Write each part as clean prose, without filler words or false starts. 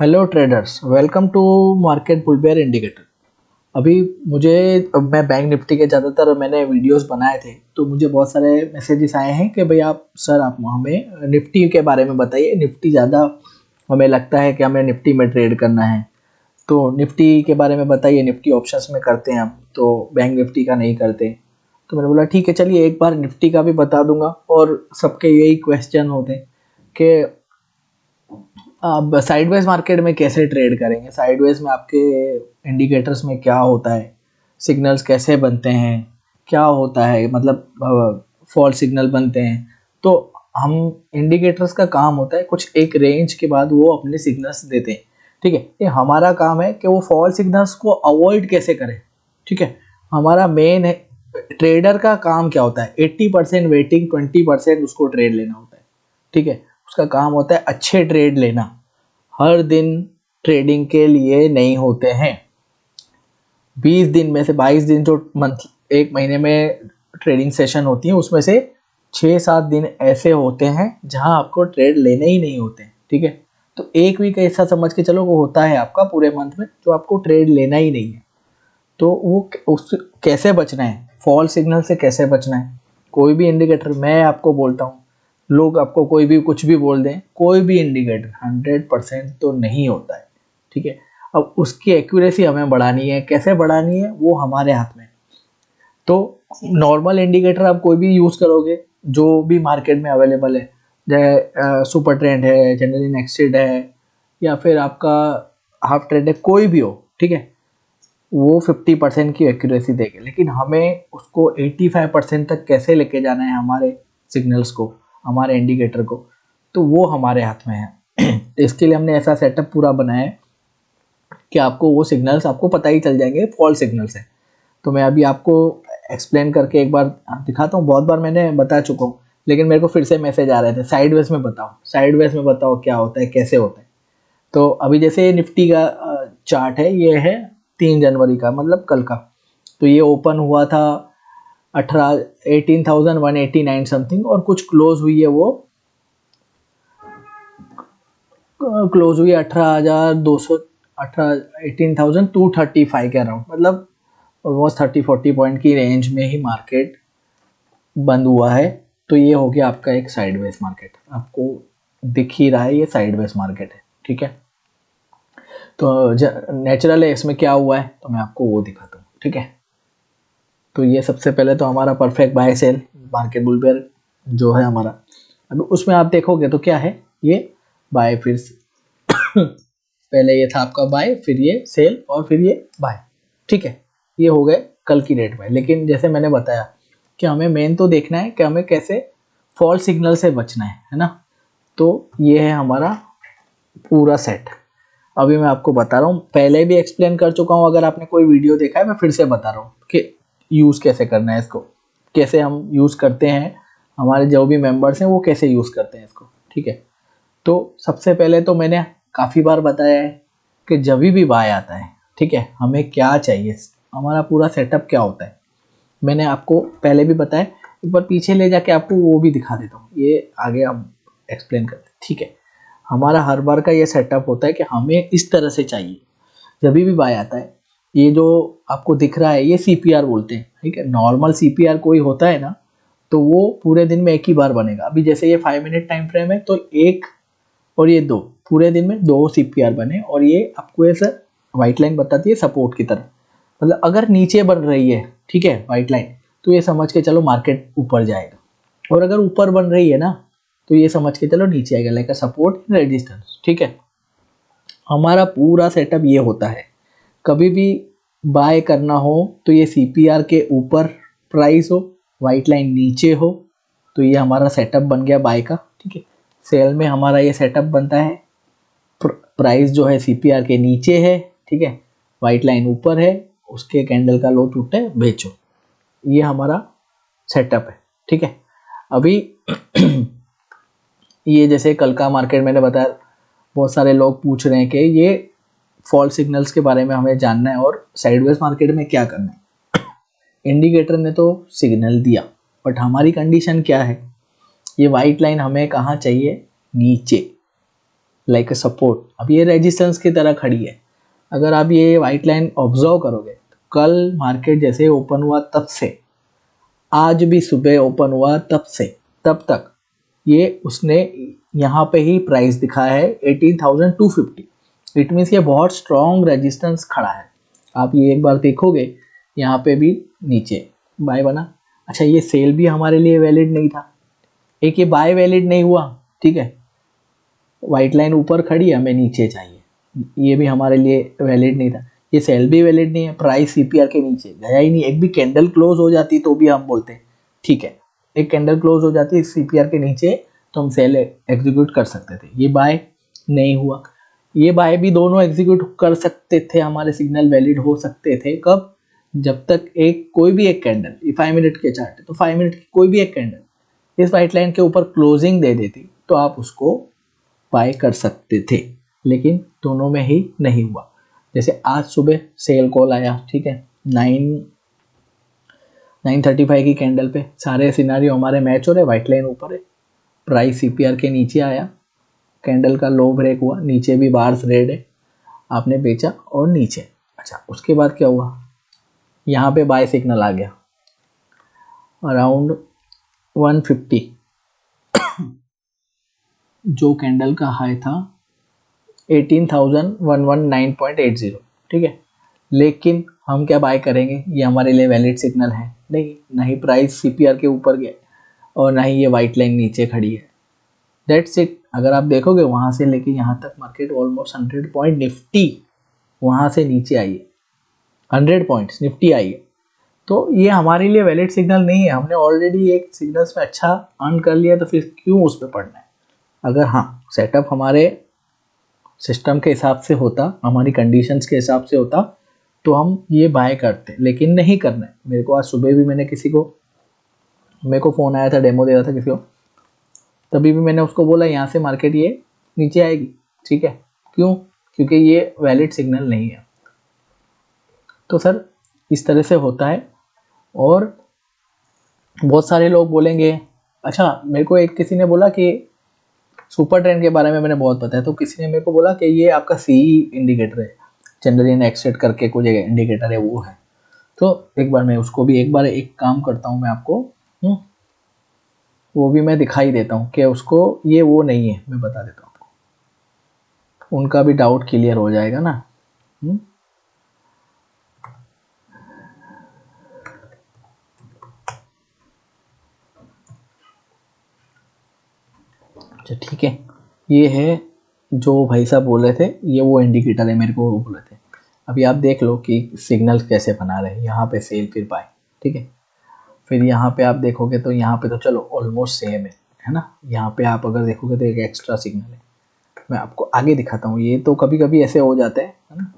Hello traders, welcome to market bull bear indicator. अभी मुझे मैं बैंक निफ्टी के ज़्यादातर मैंने वीडियोस बनाए थे, तो मुझे बहुत सारे मैसेजेस आए हैं कि भाई आप सर आप हमें निफ्टी के बारे में बताइए। निफ्टी ज़्यादा हमें लगता है कि हमें निफ्टी में ट्रेड करना है, तो निफ्टी के बारे में बताइए। निफ्टी ऑप्शंस में करते हैं हम, तो बैंक निफ्टी का नहीं करते। तो मैंने बोला ठीक है, चलिए एक बार निफ्टी का भी बता दूंगा। और सबके यही क्वेश्चन होते हैं कि आप साइडवेज मार्केट में कैसे ट्रेड करेंगे, साइडवेज में आपके इंडिकेटर्स में क्या होता है, सिग्नल्स कैसे बनते हैं, क्या होता है, मतलब फॉल सिग्नल बनते हैं। तो हम इंडिकेटर्स का काम होता है कुछ एक रेंज के बाद वो अपने सिग्नल्स देते हैं। ठीक है, ये हमारा काम है कि वो फॉल सिग्नल्स को अवॉइड कैसे करें। ठीक है, हमारा मेन है ट्रेडर का काम क्या होता है, 80% वेटिंग, 20% उसको ट्रेड लेना होता है। ठीक है, उसका काम होता है अच्छे ट्रेड लेना। हर दिन ट्रेडिंग के लिए नहीं होते हैं। 20 दिन में से 22 दिन जो मंथ एक महीने में ट्रेडिंग सेशन होती है, उसमें से 6-7 दिन ऐसे होते हैं जहां आपको ट्रेड लेने ही नहीं होते। ठीक है, तो एक वीक ऐसा समझ के चलो वो होता है आपका पूरे मंथ में जो आपको ट्रेड लेना ही नहीं है। तो वो उस कैसे बचना है, फॉल सिग्नल से कैसे बचना है। कोई भी इंडिकेटर मैं आपको बोलता हूँ, लोग आपको कोई भी कुछ भी बोल दें, कोई भी इंडिकेटर 100% तो नहीं होता है। ठीक है, अब उसकी एक्यूरेसी हमें बढ़ानी है, कैसे बढ़ानी है वो हमारे हाथ में। तो नॉर्मल इंडिकेटर आप कोई भी यूज़ करोगे जो भी मार्केट में अवेलेबल है, जैसे सुपर ट्रेंड है, जनरली नेक्स्टेड है, या फिर आपका हाफ ट्रेंड है, कोई भी हो। ठीक है, वो 50% की एक्यूरेसी देगी, लेकिन हमें उसको 85% तक कैसे लेके जाना है हमारे सिग्नल्स को, हमारे इंडिकेटर को, तो वो हमारे हाथ में है। तो इसके लिए हमने ऐसा सेटअप पूरा बनाया है कि आपको वो सिग्नल्स आपको पता ही चल जाएंगे फॉल सिग्नल्स है। तो मैं अभी आपको एक्सप्लेन करके एक बार दिखाता हूँ। बहुत बार मैंने बता चुका हूँ, लेकिन मेरे को फिर से मैसेज आ रहे थे साइडवेज में बताओ, साइडवेज में बताओ क्या होता है, कैसे होता है। तो अभी जैसे निफ्टी का चार्ट है, ये है 3 जनवरी का, मतलब कल का। तो ये ओपन हुआ था 18,189 समथिंग, और कुछ क्लोज हुई है, वो क्लोज हुई 18,200, 18,235 के अराउंड, मतलब ऑलमोस्ट 30-40 पॉइंट की रेंज में ही मार्केट बंद हुआ है। तो ये हो गया आपका एक साइडवेज मार्केट, आपको दिख ही रहा है ये साइडवेज मार्केट है। ठीक है, तो नेचुरल है, इसमें क्या हुआ है तो मैं आपको वो दिखाता हूँ। ठीक है, तो ये सबसे पहले तो हमारा परफेक्ट बाय सेल मार्केट बुलबेयर जो है हमारा, अभी उसमें आप देखोगे तो क्या है, ये बाय, फिर पहले ये था आपका बाय, फिर ये सेल, और फिर ये बाय। ठीक है, ये हो गए कल की डेट में। लेकिन जैसे मैंने बताया कि हमें मेन तो देखना है कि हमें कैसे फॉल सिग्नल से बचना है ना। तो ये है हमारा पूरा सेट। अभी मैं आपको बता रहा हूँ, पहले भी एक्सप्लेन कर चुका हूँ, अगर आपने कोई वीडियो देखा है मैं फिर से बता रहा हूँ कि यूज़ कैसे करना है इसको, कैसे हम यूज़ करते हैं, हमारे जो भी मेंबर्स हैं वो कैसे यूज़ करते हैं इसको। ठीक है, तो सबसे पहले तो मैंने काफ़ी बार बताया है कि जब भी बाय आता है, ठीक है, हमें क्या चाहिए, हमारा पूरा सेटअप क्या होता है। मैंने आपको पहले भी बताया, एक बार पीछे ले जाके आपको वो भी दिखा देता हूँ, ये आगे हम एक्सप्लेन करते हैं। ठीक है, हमारा हर बार का ये सेटअप होता है कि हमें इस तरह से चाहिए जब भी बाय आता है। ये जो आपको दिख रहा है ये सीपीआर बोलते हैं। ठीक है, नॉर्मल सीपीआर कोई होता है ना, तो वो पूरे दिन में एक ही बार बनेगा। अभी जैसे ये 5 मिनट टाइम फ्रेम है, तो एक और ये दो, पूरे दिन में 2 सीपीआर बने, और ये आपको ऐसा व्हाइट लाइन बताती है सपोर्ट की तरह। मतलब अगर नीचे बन रही है, ठीक है, व्हाइट लाइन, तो ये समझ के चलो मार्केट ऊपर जाएगा, और अगर ऊपर बन रही है ना, तो ये समझ के चलो नीचे आएगा, लाइक सपोर्ट रेजिस्टेंस। ठीक है, हमारा पूरा सेटअप ये होता है। कभी भी बाय करना हो तो ये सीपीआर के ऊपर प्राइस हो, वाइट लाइन नीचे हो, तो ये हमारा सेटअप बन गया बाय का। ठीक है, सेल में हमारा ये सेटअप बनता है, प्राइस जो है सीपीआर के नीचे है, ठीक है, वाइट लाइन ऊपर है, उसके कैंडल का लो टूटे बेचो। ये हमारा सेटअप है। ठीक है, अभी ये जैसे कल का मार्केट मैंने बताया, बहुत सारे लोग पूछ रहे हैं कि ये फॉल सिग्नल्स के बारे में हमें जानना है और साइडवेज मार्केट में क्या करना है। इंडिकेटर ने तो सिग्नल दिया, बट हमारी कंडीशन क्या है, ये वाइट लाइन हमें कहाँ चाहिए, नीचे। Like a support. अब ये रेजिस्टेंस की तरह खड़ी है। अगर आप ये वाइट लाइन ऑब्जर्व करोगे तो कल मार्केट जैसे ओपन हुआ तब से आज भी सुबह ओपन हुआ तब से तब तक ये उसने यहाँ पे ही प्राइस दिखाया है 18,250। इट मीन्स ये बहुत स्ट्रॉन्ग रेजिस्टेंस खड़ा है। आप ये एक बार देखोगे, यहाँ पे भी नीचे बाय बना। अच्छा, ये सेल भी हमारे लिए वैलिड नहीं था। एक ये बाय वैलिड नहीं हुआ, ठीक है, वाइट लाइन ऊपर खड़ी है, हमें नीचे चाहिए, ये भी हमारे लिए वैलिड नहीं था। ये सेल भी वैलिड नहीं है, प्राइस सीपीआर के नीचे गया ही नहीं। एक भी कैंडल क्लोज हो जाती तो भी हम बोलते हैं ठीक है, एक कैंडल क्लोज हो जाती सीपीआर के नीचे तो हम सेल एग्जीक्यूट कर सकते थे। ये बाय नहीं हुआ, ये बाय भी दोनों एग्जीक्यूट कर सकते थे, हमारे सिग्नल वैलिड हो सकते थे। कब? जब तक एक कोई भी एक कैंडल, ये 5 मिनट के चार्ट है तो 5 मिनट की कोई भी एक कैंडल इस वाइट लाइन के ऊपर क्लोजिंग दे देती तो आप उसको बाय कर सकते थे, लेकिन दोनों में ही नहीं हुआ। जैसे आज सुबह सेल कॉल आया, ठीक है, 9:35 की कैंडल पे सारे सिनारियो हमारे मैच हो रहे, वाइट लाइन ऊपर है, प्राइस सीपीआर के नीचे आया, कैंडल का लो ब्रेक हुआ, नीचे भी बार्स रेड है, आपने बेचा और नीचे। अच्छा, उसके बाद क्या हुआ, यहाँ पे बाय सिग्नल आ गया अराउंड 150, जो कैंडल का हाई था 18,119.80, ठीक है। लेकिन हम क्या बाय करेंगे, ये हमारे लिए वैलिड सिग्नल है नहीं, ना ही प्राइस सीपीआर के ऊपर गया और ना ही ये वाइट लाइन नीचे खड़ी है। That's it. अगर आप देखोगे वहाँ से लेके यहाँ तक मार्केट ऑलमोस्ट 100 पॉइंट निफ्टी वहाँ से नीचे आई है, 100 पॉइंट्स निफ्टी आई है, तो ये हमारे लिए वैलिड सिग्नल नहीं है। हमने ऑलरेडी एक सिग्नल्स में अच्छा अर्न कर लिया, तो फिर क्यों उस पर पढ़ना है। अगर हाँ सेटअप हमारे सिस्टम के हिसाब से होता, हमारी कंडीशंस के हिसाब से होता, तो हम ये बाय करते, लेकिन नहीं करना है। मेरे को आज सुबह भी मेरे को फ़ोन आया था, डेमो दे रहा था किसी को, तभी भी मैंने उसको बोला यहाँ से मार्केट ये नीचे आएगी, ठीक है। क्यों? क्योंकि ये वैलिड सिग्नल नहीं है। तो सर इस तरह से होता है। और बहुत सारे लोग बोलेंगे, अच्छा मेरे को एक किसी ने बोला कि सुपर ट्रेंड के बारे में मैंने बहुत पता है, तो किसी ने मेरे को बोला कि ये आपका सीई इंडिकेटर है, जनरली एक्सटेट करके कुछ इंडिकेटर है, वो है। तो एक बार मैं उसको भी एक काम करता हूँ, मैं आपको वो भी मैं दिखाई देता हूँ कि उसको ये वो नहीं है, मैं बता देता हूँ आपको, उनका भी डाउट क्लियर हो जाएगा ना। अच्छा ठीक है, ये है जो भाई साहब बोल रहे थे, ये वो इंडिकेटर है, मेरे को वो बोल रहे थे। अभी आप देख लो कि सिग्नल कैसे बना रहे हैं, यहाँ पे सेल फिर बाय, ठीक है। फिर यहाँ पे आप देखोगे तो यहाँ पे तो चलो ऑलमोस्ट सेम है ना। यहाँ पे आप अगर देखोगे तो एक एक्स्ट्रा सिग्नल है, मैं आपको आगे दिखाता हूँ। ये तो कभी कभी ऐसे हो जाते हैं, है ना,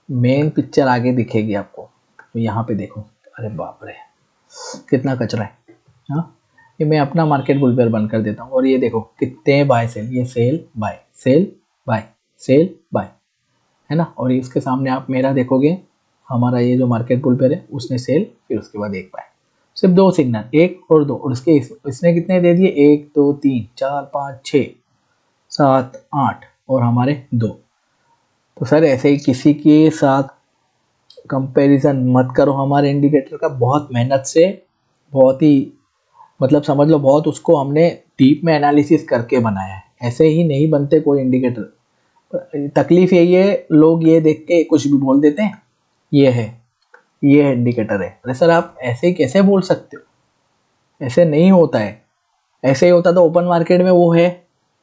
मेन पिक्चर आगे दिखेगी आपको। तो यहाँ पे देखो, अरे बाप रे कितना कचरा है। हाँ, ये मैं अपना मार्केट बुलबेयर बंद कर देता हूँ और ये देखो कितने बाय सेल, ये sell buy sell buy sell buy, है ना। और इसके सामने आप मेरा देखोगे, हमारा ये जो मार्केट बुलबेयर है उसने सेल, फिर उसके बाद एक बाय, सिर्फ दो सिग्नल, एक और दो। और इसने कितने दे दिए, 1 2 3 4 5 6 7 8 और हमारे 2। तो सर ऐसे ही किसी के साथ कंपैरिजन मत करो हमारे इंडिकेटर का। बहुत मेहनत से, बहुत ही मतलब समझ लो बहुत उसको हमने डीप में एनालिसिस करके बनाया है, ऐसे ही नहीं बनते कोई इंडिकेटर। तकलीफ यही है, लोग ये देख के कुछ भी बोल देते हैं, ये है इंडिकेटर है। अरे सर आप ऐसे कैसे बोल सकते हो, ऐसे नहीं होता है। ऐसे ही होता तो ओपन मार्केट में वो है,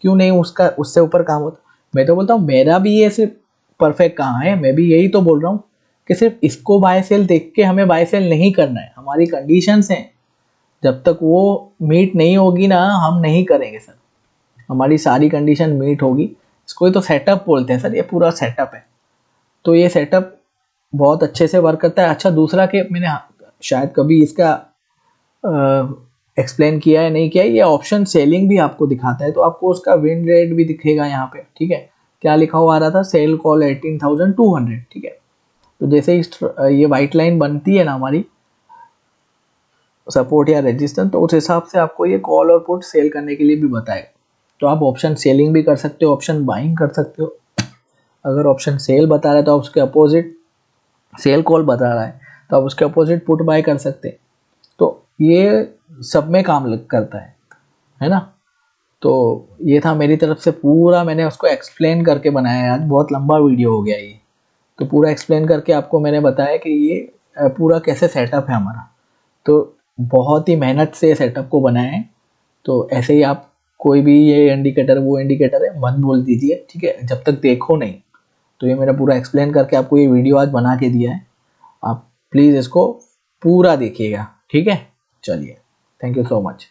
क्यों नहीं उसका उससे ऊपर काम होता। मैं तो बोलता हूँ मेरा भी ये सिर्फ परफेक्ट कहाँ है, मैं भी यही तो बोल रहा हूँ कि सिर्फ इसको बाय सेल देख के हमें बाय सेल नहीं करना है। हमारी कंडीशंस हैं, जब तक वो मीट नहीं होगी ना हम नहीं करेंगे सर। हमारी सारी कंडीशन मीट होगी, इसको ही तो सेटअप बोलते हैं सर, ये पूरा सेटअप है। तो ये सेटअप बहुत अच्छे से वर्क करता है। अच्छा दूसरा कि मैंने शायद कभी इसका एक्सप्लेन किया है नहीं किया है, ये ऑप्शन सेलिंग भी आपको दिखाता है, तो आपको उसका विन रेट भी दिखेगा यहाँ पे, ठीक है। क्या लिखा हुआ आ रहा था, सेल कॉल 18,200, ठीक है। तो जैसे ये वाइट लाइन बनती है ना हमारी सपोर्ट या रेजिस्टेंस, तो उस हिसाब से आपको ये कॉल और पुट सेल करने के लिए भी बताएगा। तो आप ऑप्शन सेलिंग भी कर सकते हो, ऑप्शन बाइंग कर सकते हो। अगर ऑप्शन सेल बता रहा है तो आप उसके अपोजिट, सेल कॉल बता रहा है तो आप उसके अपोजिट पुट बाय कर सकते हैं। तो ये सब में काम करता है ना। तो ये था मेरी तरफ से पूरा, मैंने उसको एक्सप्लेन करके बनाया है। आज बहुत लंबा वीडियो हो गया ये, तो पूरा एक्सप्लेन करके आपको मैंने बताया कि ये पूरा कैसे सेटअप है हमारा। तो बहुत ही मेहनत से सेटअप को बनाया है। तो ऐसे ही आप कोई भी ये इंडिकेटर वो इंडिकेटर है मत बोल दीजिए, ठीक है, जब तक देखो नहीं। तो ये मेरा पूरा एक्सप्लेन करके आपको ये वीडियो आज बना के दिया है। आप प्लीज़ इसको पूरा देखिएगा, ठीक है। चलिए, थैंक यू सो मच।